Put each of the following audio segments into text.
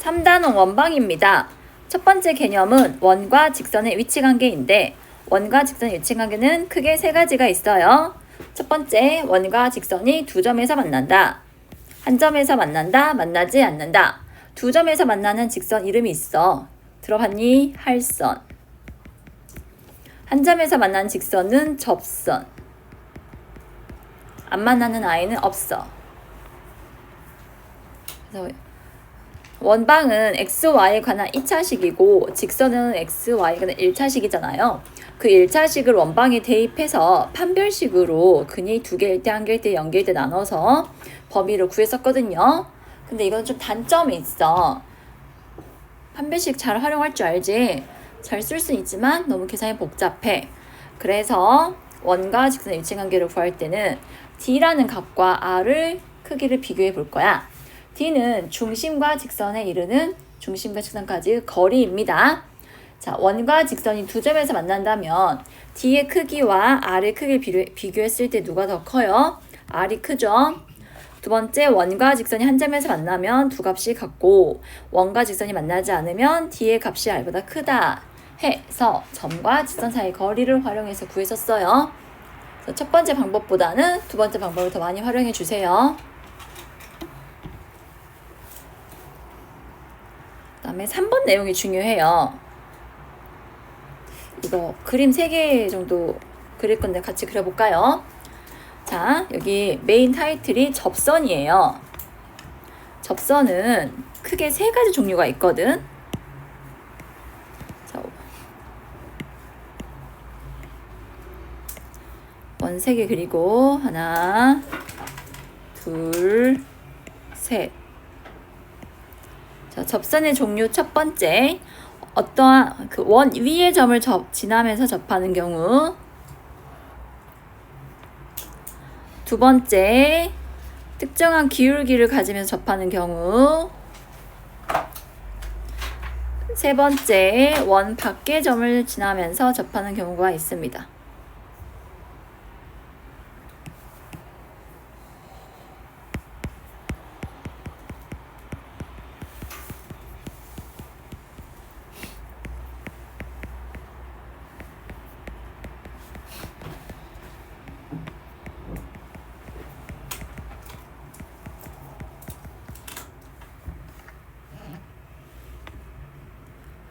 3단원 원방입니다. 첫 번째 개념은 원과 직선의 위치관계인데 원과 직선의 위치관계는 크게 세 가지가 있어요. 첫 번째, 원과 직선이 두 점에서 만난다. 한 점에서 만난다, 만나지 않는다. 두 점에서 만나는 직선 이름이 있어. 들어봤니? 할선. 한 점에서 만나는 직선은 접선. 안 만나는 아이는 없어. 그래서 원방은 XY에 관한 2차식이고 직선은 XY에 관한 1차식이잖아요. 그 1차식을 원방에 대입해서 판별식으로 근이 두 개일 때, 한 개일 때, 0개일 때 나눠서 범위를 구했었거든요. 근데 이건 좀 단점이 있어. 판별식 잘 활용할 줄 알지? 잘 쓸 수 있지만 너무 계산이 복잡해. 그래서 원과 직선의 위치관계를 구할 때는 D라는 값과 R을 크기를 비교해 볼 거야. D는 중심과 직선에 이르는 중심과 직선까지 거리입니다. 자, 원과 직선이 두 점에서 만난다면 D의 크기와 R의 크기를 비교했을 때 누가 더 커요? R이 크죠? 두 번째, 원과 직선이 한 점에서 만나면 두 값이 같고 원과 직선이 만나지 않으면 D의 값이 R보다 크다 해서 점과 직선 사이 거리를 활용해서 구했었어요. 그래서 첫 번째 방법보다는 두 번째 방법을 더 많이 활용해 주세요. 그 다음에 3번 내용이 중요해요. 이거 그림 3개 정도 그릴 건데 같이 그려볼까요? 자, 여기 메인 타이틀이 접선이에요. 접선은 크게 3가지 종류가 있거든. 자, 원 3개 그리고 하나, 둘, 셋. 자, 접선의 종류 첫 번째, 어떠한 그 원 위의 점을 지나면서 접하는 경우. 두 번째, 특정한 기울기를 가지면서 접하는 경우. 세 번째, 원 밖의 점을 지나면서 접하는 경우가 있습니다.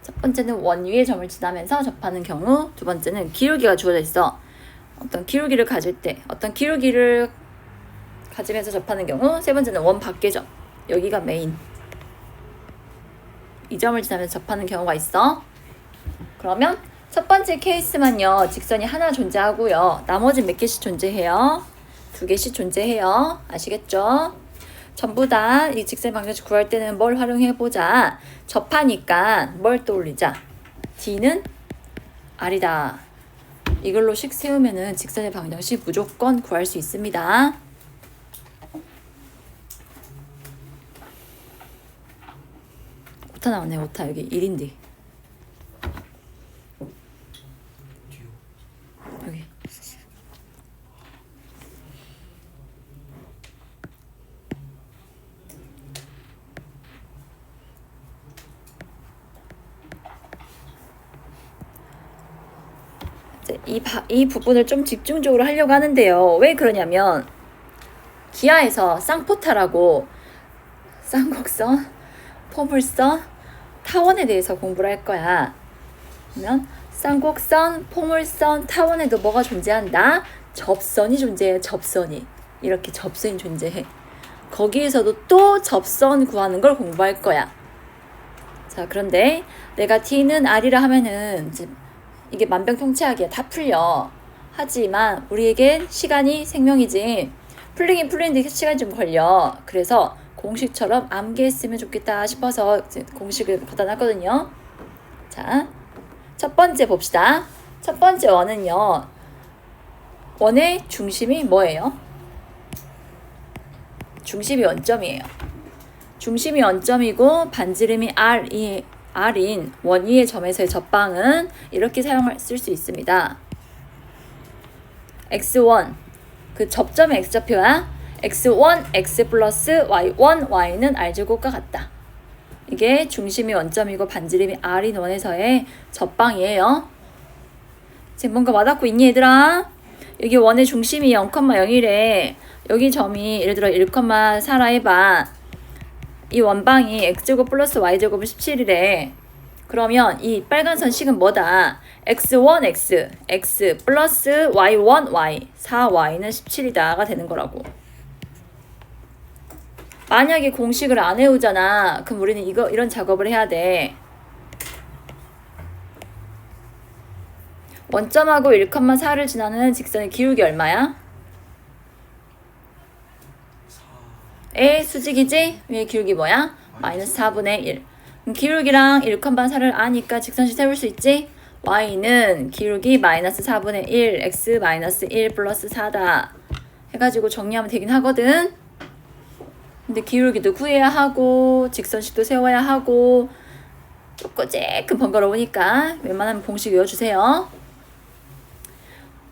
첫 번째는 원 위의 점을 지나면서 접하는 경우, 두 번째는 기울기가 주어져 있어. 어떤 기울기를 가질 때, 어떤 기울기를 가지면서 접하는 경우, 세 번째는 원 밖의 점. 여기가 메인. 이 점을 지나면서 접하는 경우가 있어. 그러면 첫 번째 케이스만요, 직선이 하나 존재하고요. 나머지 몇 개씩 존재해요? 2개씩 존재해요. 아시겠죠? 전부 다 이 직선 방정식 구할 때는 뭘 활용해보자. 접하니까 뭘 떠올리자. D는 R이다. 이걸로 식 세우면은 직선의 방정식 무조건 구할 수 있습니다. 오타 나왔네. 오타. 여기 1인데. 여기. 이 부분을 좀 집중적으로 하려고 하는데요. 왜 그러냐면 기하에서 쌍포타라고 쌍곡선, 포물선, 타원에 대해서 공부를 할 거야. 그러면 쌍곡선, 포물선, 타원에도 뭐가 존재한다? 접선이 존재해. 접선이. 이렇게 접선이 존재해. 거기에서도 또 접선 구하는 걸 공부할 거야. 자, 그런데 내가 T는 R이라 하면은 이게 만병통치약이야. 다 풀려. 하지만 우리에겐 시간이 생명이지. 풀리긴 풀리는데 시간이 좀 걸려. 그래서 공식처럼 암기했으면 좋겠다 싶어서 공식을 갖다 놨거든요. 자, 첫 번째 봅시다. 첫 번째 원은요. 원의 중심이 뭐예요? 중심이 원점이에요. 중심이 원점이고 반지름이 R인 원 위의 점에서의 접방은 이렇게 쓸 수 있습니다. X1, 그 접점의 X좌표야. X1, X 플러스 Y1, Y는 R제곱과 같다. 이게 중심이 원점이고 반지름이 R인 원에서의 접방이에요. 지금 뭔가 와닿고 있니 얘들아? 여기 원의 중심이 0,01에 여기 점이 예를 들어 1,4라 해봐. 이 원방이 x제곱 플러스 y제곱은 17이래. 그러면 이 빨간 선 식은 뭐다? x1 x 플러스 y1 y 4y는 17이다가 되는 거라고. 만약에 공식을 안 외우잖아. 그럼 우리는 이런 작업을 해야 돼. 원점하고 1,4를 지나는 직선의 기울기 얼마야? 의 수직이지? 위에 기울기 뭐야? 마이너스 4분의 1. 그럼 기울기랑 1,4를 아니까 직선식 세울 수 있지? y는 기울기 마이너스 4분의 1, x 마이너스 1 플러스 4다. 해가지고 정리하면 되긴 하거든? 근데 기울기도 구해야 하고 직선식도 세워야 하고 조금 번거로우니까 웬만하면 공식 외워주세요.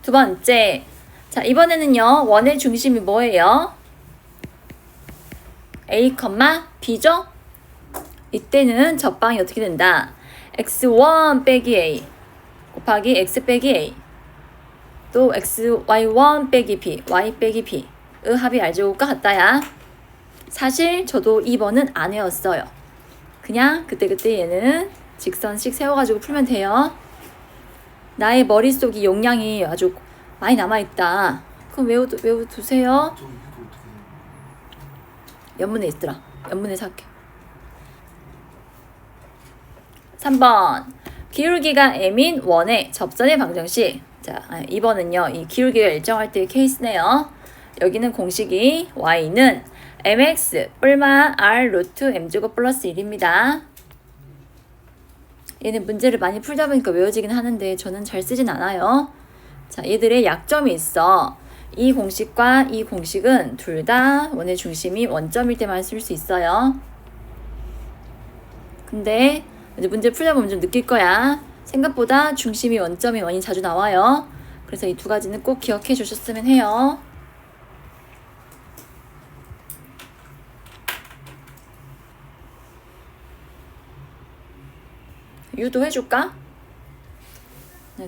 두 번째, 자 이번에는요 원의 중심이 뭐예요? A, B죠? 이때는 접방이 어떻게 된다? x1 빼기 a 곱하기 x 빼기 a 또 y1 빼기 b, y 빼기 b의 합이 R제곱과 같다야. 사실 저도 2번은 안 외웠어요. 그냥 그때그때 얘는 직선식 세워가지고 풀면 돼요. 나의 머릿속이 용량이 아주 많이 남아있다. 그럼 외워두세요. 연문에 있더라. 연문에서 할게. 3번 기울기가 m인 원의 접선의 방정식. 자, 2번은요 이 기울기가 일정할 때의 케이스네요. 여기는 공식이 y는 mx 뿔마 r 루트 m제곱 플러스 1입니다. 얘는 문제를 많이 풀다 보니까 외워지긴 하는데 저는 잘 쓰진 않아요. 자, 얘들의 약점이 있어. 이 공식과 이 공식은 둘 다 원의 중심이 원점일 때만 쓸 수 있어요. 근데 이제 문제 풀다 보면 좀 느낄 거야. 생각보다 중심이 원점인 원이 자주 나와요. 그래서 이 두 가지는 꼭 기억해 주셨으면 해요. 유도해줄까?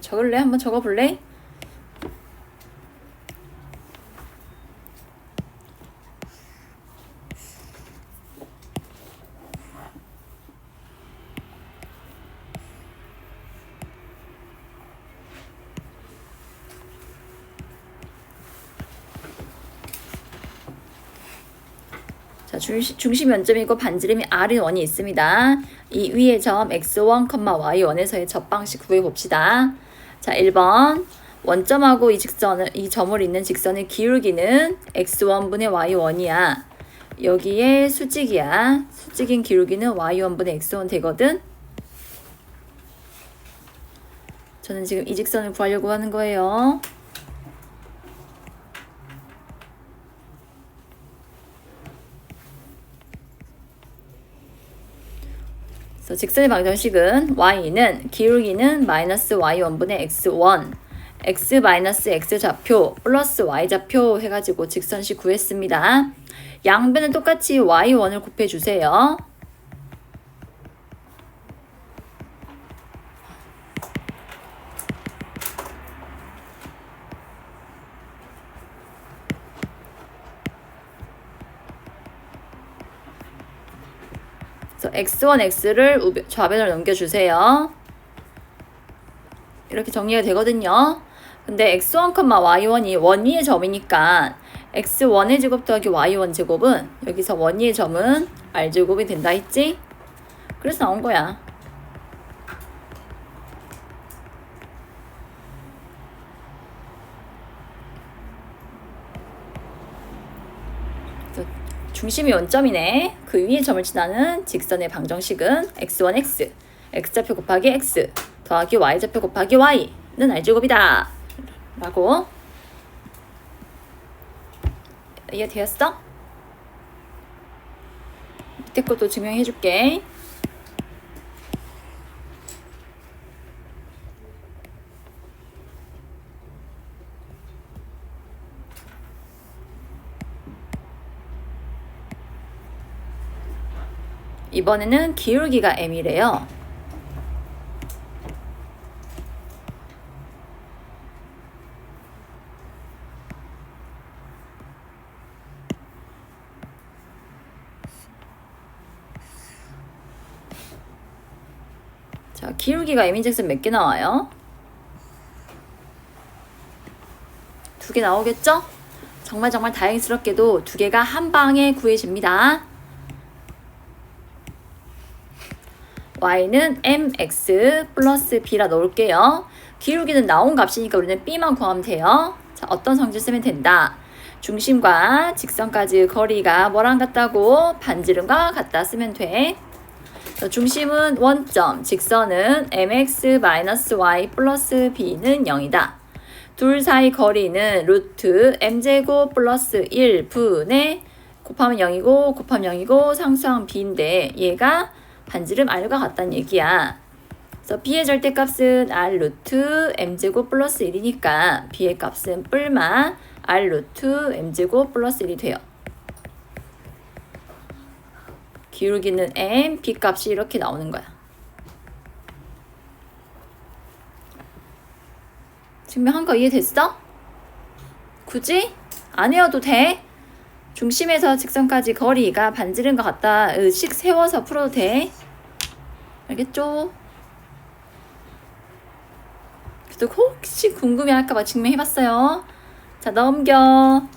적을래? 한번 적어볼래? 자, 중심 원점이고 반지름이 R인 원이 있습니다. 이 위의 점 x1, y1에서의 접방식 구해 봅시다. 자, 1번 원점하고 이 점을 잇는 직선의 기울기는 x1분의 y1이야. 여기에 수직이야. 수직인 기울기는 y1분의 x1 되거든. 저는 지금 이 직선을 구하려고 하는 거예요. 직선의 방정식은 y는 기울기는 마이너스 y1분의 x1 x 마이너스 x 좌표 플러스 y 좌표 해가지고 직선식 구했습니다. 양변은 똑같이 y1을 곱해주세요. 그래서 x1, x를 좌변을 넘겨주세요. 이렇게 정리가 되거든요. 근데 x1, y1이 원위의 점이니까 x1의 제곱 더하기 y1 제곱은 여기서 원위의 점은 r제곱이 된다 했지? 그래서 나온 거야. 중심이 원점이네. 그 위의 점을 지나는 직선의 방정식은 x1, x좌표 곱하기 x 더하기 y좌표 곱하기 y는 r제곱이다. 라고. 이해되었어? 밑에 것도 증명해 줄게. 이번에는 기울기가 m이래요. 자, 기울기가 m인즉슨 몇 개 나와요? 2개 나오겠죠? 정말 다행스럽게도 2개가 한 방에 구해집니다. y는 mx 플러스 b라 넣을게요. 기울기는 나온 값이니까 우리는 b만 구하면 돼요. 자, 어떤 성질 쓰면 된다. 중심과 직선까지 거리가 뭐랑 같다고? 반지름과 같다 쓰면 돼. 중심은 원점, 직선은 mx-y 플러스 b는 0이다. 둘 사이 거리는 루트 m제곱 플러스 1분의 곱하면 0이고 곱하면 0이고 상수항 b인데 얘가 반지름 r과 같다는 얘기야. 그래서 b의 절대값은 r 루트 m제곱 플러스 1이니까 b의 값은 뿔마 r 루트 m제곱 플러스 1이 돼요. 기울기는 m, b 값이 이렇게 나오는 거야. 증명한 거 이해됐어? 굳이 안 외워도 돼. 중심에서 직선까지 거리가 반지름과 같다 식 세워서 풀어도 돼. 알겠죠? 그래도 혹시 궁금해할까봐 증명해봤어요. 자, 넘겨.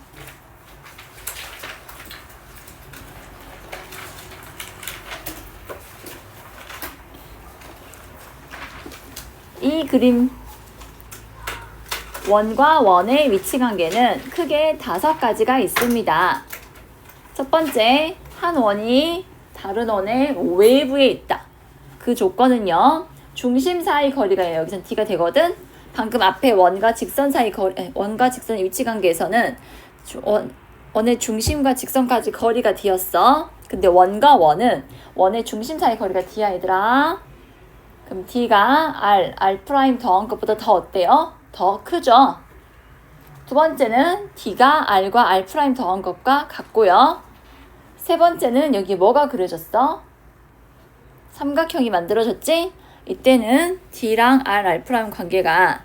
이 그림 원과 원의 위치 관계는 크게 5가지가 있습니다. 첫 번째, 한 원이 다른 원의 외부에 있다. 그 조건은요, 중심 사이 거리가 여기서 d가 되거든. 방금 앞에 원과 직선 사이 원과 직선의 위치 관계에서는 원의 중심과 직선까지 거리가 d였어. 근데 원과 원의 중심 사이 거리가 d야, 얘들아. 그럼 d가 r' 더한 것보다 더 어때요? 더 크죠? 두 번째는 d가 r과 r' 더한 것과 같고요. 세 번째는 여기 뭐가 그려졌어? 삼각형이 만들어졌지? 이때는 d랑 r' 관계가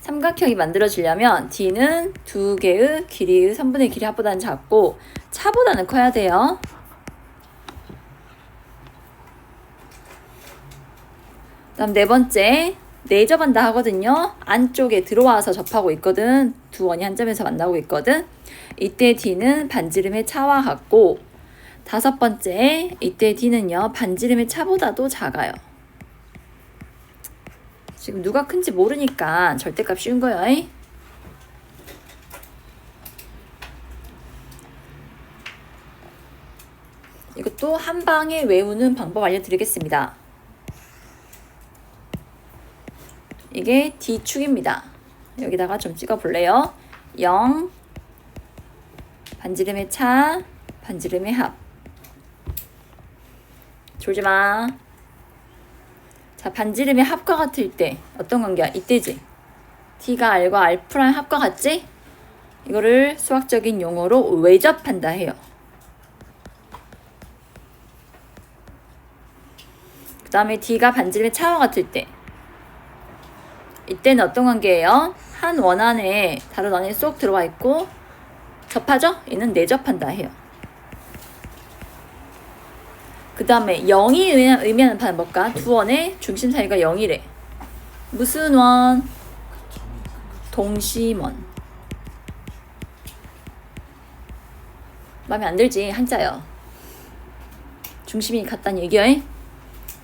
삼각형이 만들어지려면 d는 2개의 길이의 3분의 길이 합보다는 작고 차보다는 커야 돼요. 다음 네 번째, 내접한다 하거든요. 안쪽에 들어와서 접하고 있거든. 두 원이 한 점에서 만나고 있거든. 이때 d는 반지름의 차와 같고, 다섯 번째, 이때 d는요 반지름의 차보다도 작아요. 지금 누가 큰지 모르니까 절대값 쉬운 거예요. 이것도 한 방에 외우는 방법 알려드리겠습니다. 이게 D축입니다. 여기다가 좀 찍어볼래요? 0, 반지름의 차, 반지름의 합. 졸지마. 자, 반지름의 합과 같을 때 어떤 관계야? 이때지. D가 R과 R' 합과 같지? 이거를 수학적인 용어로 외접한다 해요. 그 다음에 D가 반지름의 차와 같을 때 이때는 어떤 관계예요? 한 원 안에 다른 원에 쏙 들어와 있고 접하죠? 얘는 내접한다 해요. 그 다음에 0이 의미하는 바는 뭘까? 두 원의 중심 사이가 0이래. 무슨 원? 동심원. 마음에 안 들지? 한자요. 중심이 같다는 얘기요.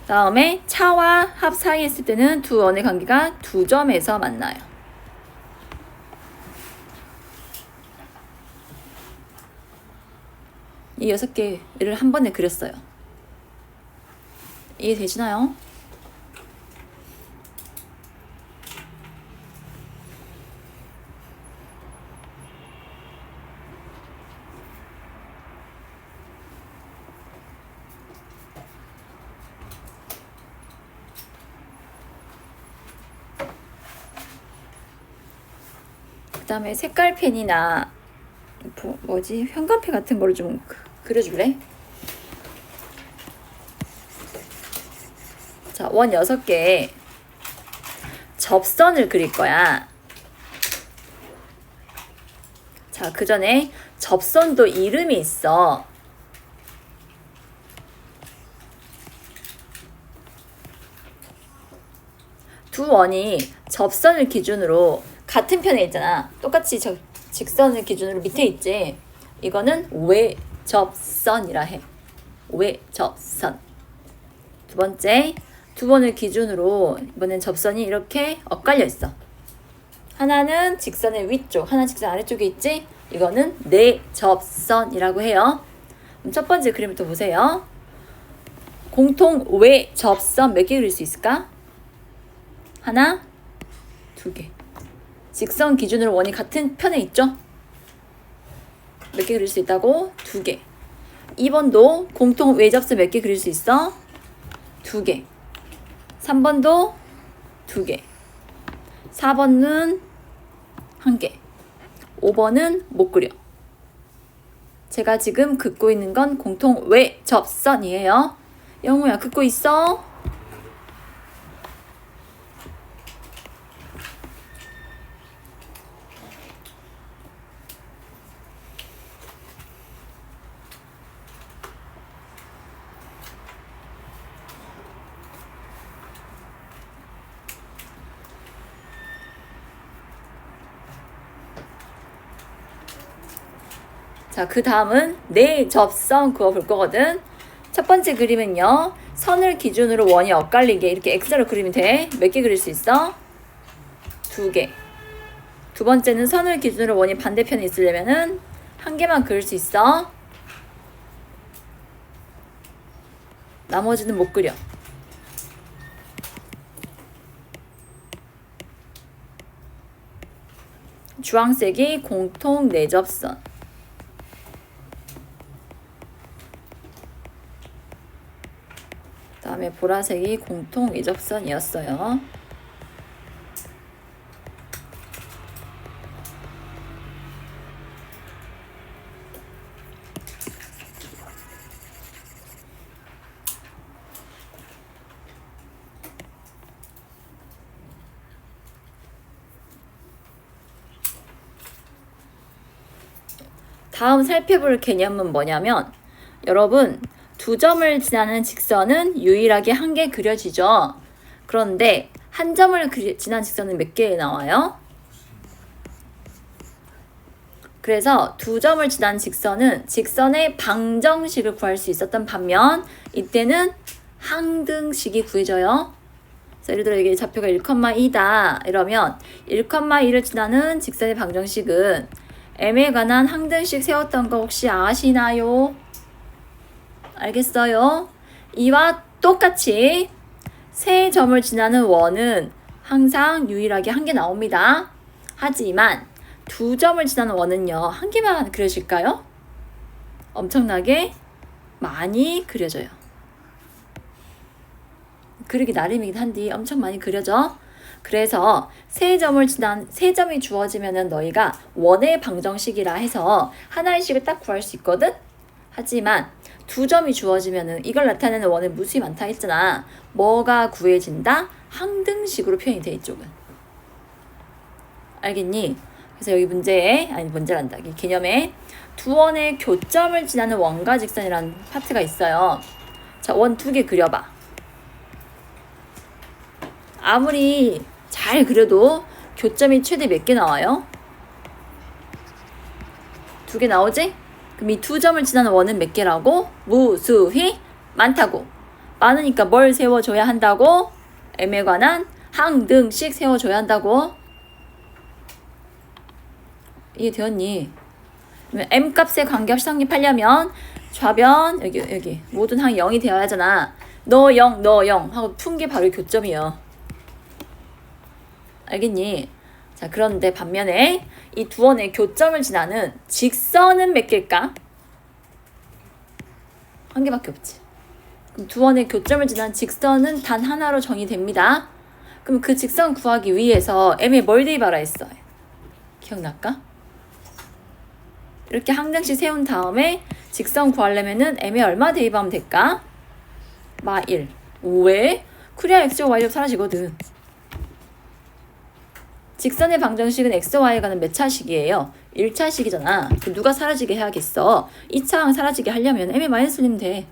다음에 차와 합 사이에 있을 때는 두 원의 관계가 두 점에서 만나요. 이 6개를 한 번에 그렸어요. 이해되시나요? 그 다음에 색깔펜이나 현관펜 같은 거를 좀 그려줄래? 자, 원 6개에 접선을 그릴 거야. 자, 그 전에 접선도 이름이 있어. 두 원이 접선을 기준으로 같은 편에 있잖아. 똑같이 직선을 기준으로 밑에 있지. 이거는 외접선이라 해. 외접선. 두 번째, 두 번을 기준으로 이번엔 접선이 이렇게 엇갈려 있어. 하나는 직선의 위쪽, 하나는 직선 아래쪽에 있지? 이거는 내접선이라고 해요. 그럼 첫 번째 그림부터 보세요. 공통 외접선 몇 개 그릴 수 있을까? 하나, 두 개. 직선 기준으로 원이 같은 편에 있죠? 몇 개 그릴 수 있다고? 두 개. 2번도 공통 외접선 몇 개 그릴 수 있어? 두 개. 3번도 두 개. 4번은 한 개. 5번은 못 그려. 제가 지금 긋고 있는 건 공통 외접선이에요. 영우야, 긋고 있어? 자, 그 다음은 내접선 그거 볼 거거든. 첫 번째 그림은요. 선을 기준으로 원이 엇갈리게 이렇게 X로 그리면 돼. 몇 개 그릴 수 있어? 두 개. 두 번째는 선을 기준으로 원이 반대편에 있으려면은 한 개만 그릴 수 있어. 나머지는 못 그려. 주황색이 공통 내접선. 다음에 보라색이 공통 외접선이었어요. 다음 살펴볼 개념은 뭐냐면 여러분 두 점을 지나는 직선은 유일하게 한 개 그려지죠. 그런데 한 점을 지난 직선은 몇 개 나와요? 그래서 두 점을 지난 직선은 직선의 방정식을 구할 수 있었던 반면 이때는 항등식이 구해져요. 그래서 예를 들어 이게 좌표가 1,2다 이러면 1,2를 지나는 직선의 방정식은 m에 관한 항등식 세웠던 거 혹시 아시나요? 알겠어요? 이와 똑같이 세 점을 지나는 원은 항상 유일하게 한 개 나옵니다. 하지만 두 점을 지나는 원은요, 한 개만 그려질까요? 엄청나게 많이 그려져요. 그리기 나름이긴 한데 엄청 많이 그려져. 그래서 세 점이 주어지면은 너희가 원의 방정식이라 해서 하나의 식을 딱 구할 수 있거든? 하지만 두 점이 주어지면은 이걸 나타내는 원의 무수히 많다 했잖아. 뭐가 구해진다? 항등식으로 표현이 돼 이쪽은. 알겠니? 그래서 여기 문제란다. 이 개념에 두 원의 교점을 지나는 원과 직선이라는 파트가 있어요. 자, 원 두 개 그려봐. 아무리 잘 그려도 교점이 최대 몇 개 나와요? 두 개 나오지? 그럼 이 두 점을 지나는 원은 몇 개라고? 무수히 많다고. 많으니까 뭘 세워줘야 한다고? m에 관한 항등식 세워줘야 한다고. 이해되었니? m 값의 관계없이 성립하려면 좌변 여기 모든 항이 0이 되어야 하잖아. 너 0 하고 푼 게 바로 교점이요. 알겠니? 자, 그런데 반면에 이 두 원의 교점을 지나는 직선은 몇 개일까? 한 개밖에 없지. 그럼 두 원의 교점을 지나는 직선은 단 하나로 정의됩니다. 그럼 그 직선 구하기 위해서 m에 뭘 대입하라 했어? 기억날까? 이렇게 항등식 세운 다음에 직선 구하려면은 m에 얼마 대입하면 될까? 마 1. 왜? 그래야 x와 y가 사라지거든. 직선의 방정식은 xy에 관한 몇 차식이에요? 1차식이잖아. 그 누가 사라지게 해야겠어? 2차항 사라지게 하려면 m에 마이너스 넣으면 돼.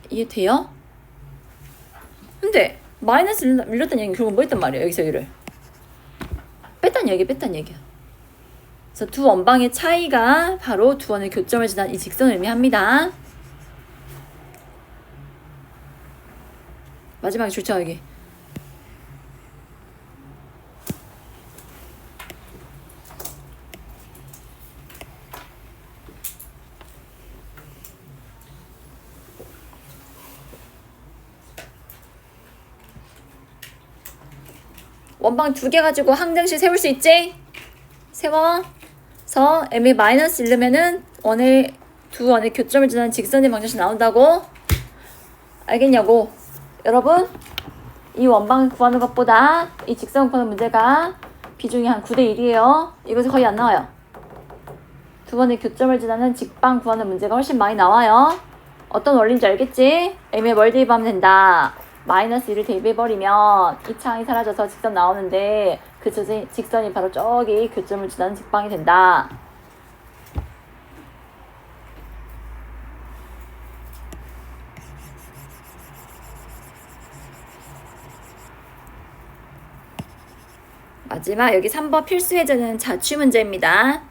이해돼요? 근데 마이너스 밀렸다는 얘기는 결국 뭐 했단 말이야? 여기서 이를 뺐단 얘기야. 그래서 두 원방의 차이가 바로 두 원의 교점을 지난 이 직선을 의미합니다. 마지막에 줄쳐하기. 원방 두 개 가지고 항등식 세울 수 있지? 세워서 m이 마이너스 1이면은 두 원의 교점을 지나는 직선의 방정식 나온다고? 알겠냐고? 여러분, 이 원방 구하는 것보다 이 직선 구하는 문제가 비중이 한 9대 1이에요. 이것이 거의 안 나와요. 두 원의 교점을 지나는 직방 구하는 문제가 훨씬 많이 나와요. 어떤 원리인지 알겠지? m에 뭘 대입하면 된다. 마이너스 1을 대입해버리면 이 차항이 사라져서 직선 나오는데 그 직선이 바로 저기 교점을 지나는 직방이 된다. 마지막 여기 3번 필수 예제는 자취 문제입니다.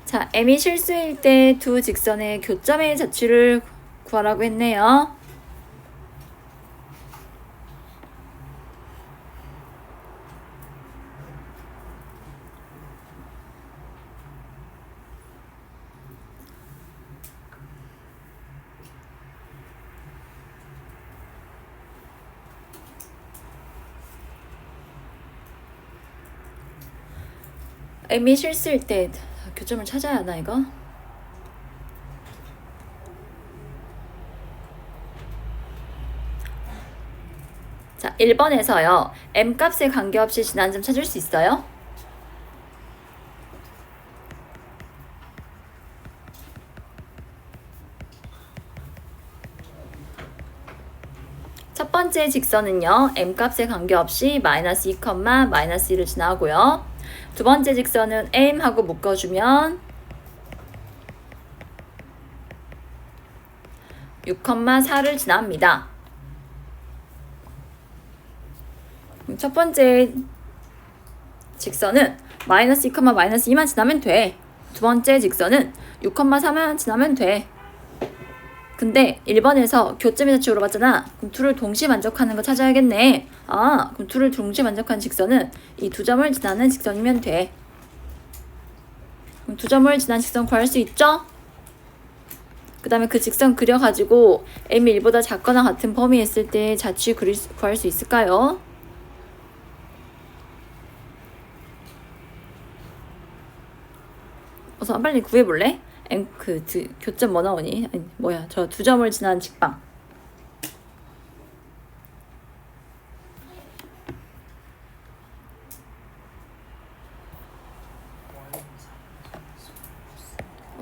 자, m이 실수일 때 두 직선의 교점의 자취를 구하라고 했네요. m이 실수일 때 교점을 찾아야 하나 이거? 자, 1번에서요. m값에 관계없이 지난 점 찾을 수 있어요? 첫 번째 직선은요. m값에 관계없이 마이너스 2, 마이너스 1을 지나고요. 두 번째 직선은 m하고 묶어주면 6,4를 지납니다. 첫 번째 직선은 마이너스 2, 마이너스 2만 지나면 돼. 두 번째 직선은 6,4만 지나면 돼. 근데 1번에서 교점의 자취 물어봤잖아. 그럼 둘을 동시에 만족하는 거 찾아야겠네. 아, 그럼 둘을 동시에 만족하는 직선은 이 두 점을 지나는 직선이면 돼. 그럼 두 점을 지난 직선 구할 수 있죠? 그 다음에 그 직선 그려가지고 m이 1보다 작거나 같은 범위에 있을 때 자취 구할 수 있을까요? 우선 빨리 구해볼래? 교점 뭐 나오니? 아니, 뭐야, 저 두 점을 지난 직방.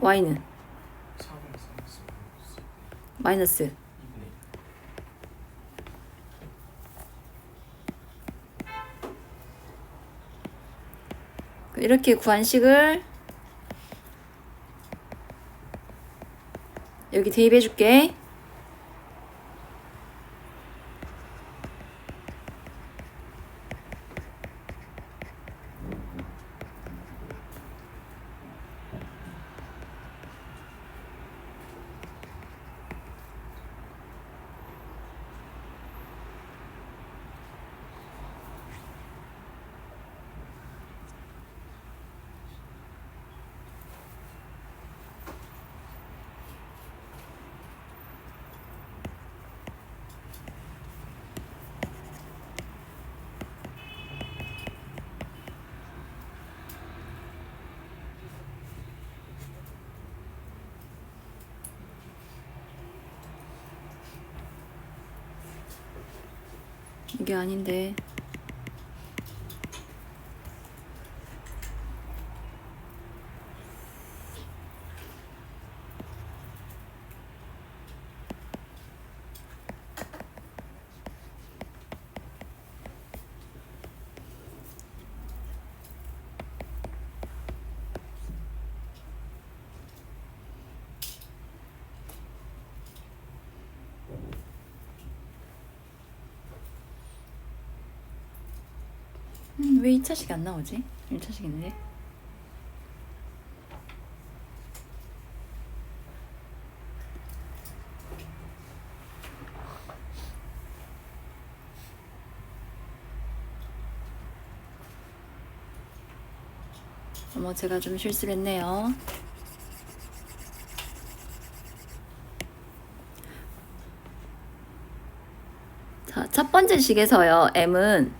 y는 마이너스 이렇게 구한 식을 여기 대입해 줄게. 이게 아닌데. 왜 2차식이 안 나오지? 1차식인데. 어머, 제가 좀 실수를 했네요. 자, 첫 번째 식에서요, m은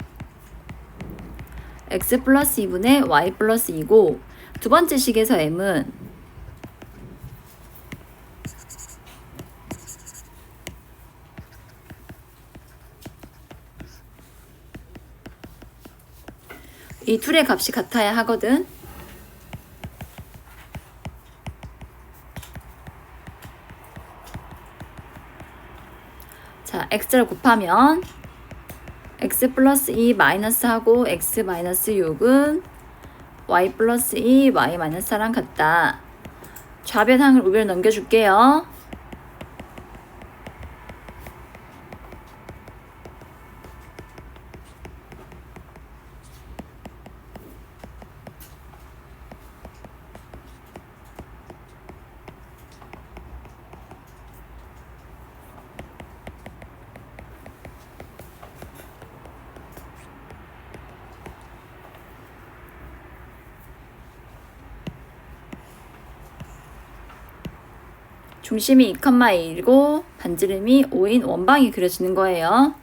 x 플러스 2분의 y 플러스 2고, 두 번째 식에서 m은 이 둘의 값이 같아야 하거든. 자, x를 곱하면 x 플러스 2 마이너스 하고 x 마이너스 6은 y 플러스 2 y 마이너스 4랑 같다. 좌변항을 우변 넘겨줄게요. 중심이 2,1이고 반지름이 5인 원방이 그려지는 거예요.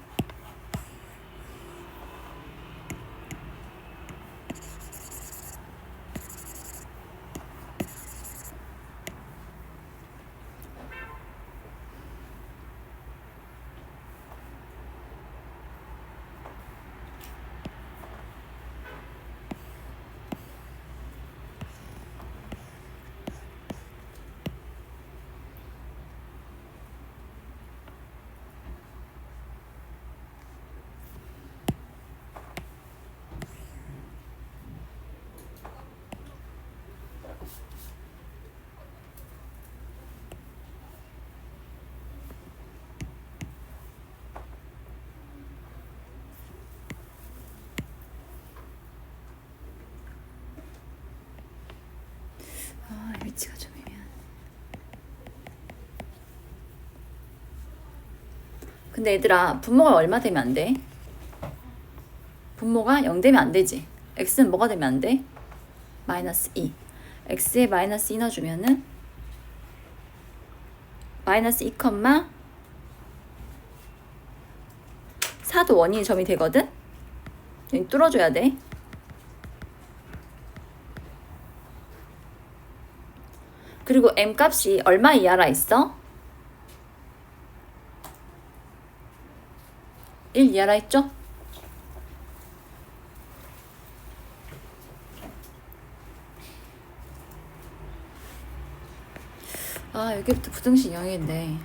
위치가 좀 애매하네. 근데 얘들아, 분모가 얼마 되면 안 돼? 분모가 0 되면 안 되지. x는 뭐가 되면 안 돼? 마이너스 2. x에 마이너스 2 넣어주면은 마이너스 2, 4도 원인의 점이 되거든? 여기 뚫어줘야 돼. 그리고 m 값이 얼마 이하라 있어? 1 이하라 했죠? 아, 여기부터 부등식 영역인데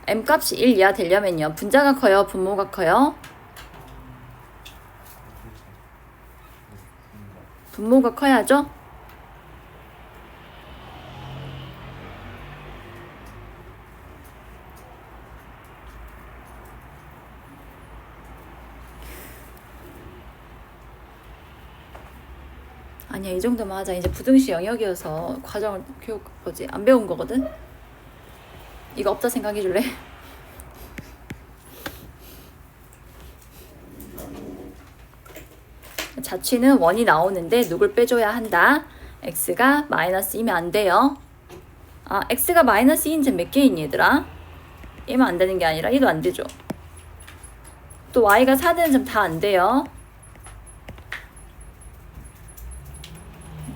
m 값이 1 이하 되려면요, 분자가 커요, 분모가 커요? 분모가 커야죠? 아니야, 이 정도만 하자. 이제 부등식 영역이어서 과정을 안 배운 거거든? 이거 없다 생각해 줄래? 자취는 원이 나오는데 누굴 빼줘야 한다? x가 마이너스 2면 안 돼요. 아, x가 마이너스 2인 몇 개인 얘들아? 얘만 안 되는 게 아니라 얘도 안 되죠. 또 y가 4 되는 점 다 안 돼요.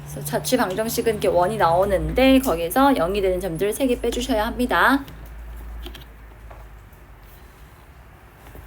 그래서 자취 방정식은 이렇게 원이 나오는데 거기서 0이 되는 점들 3개 빼주셔야 합니다.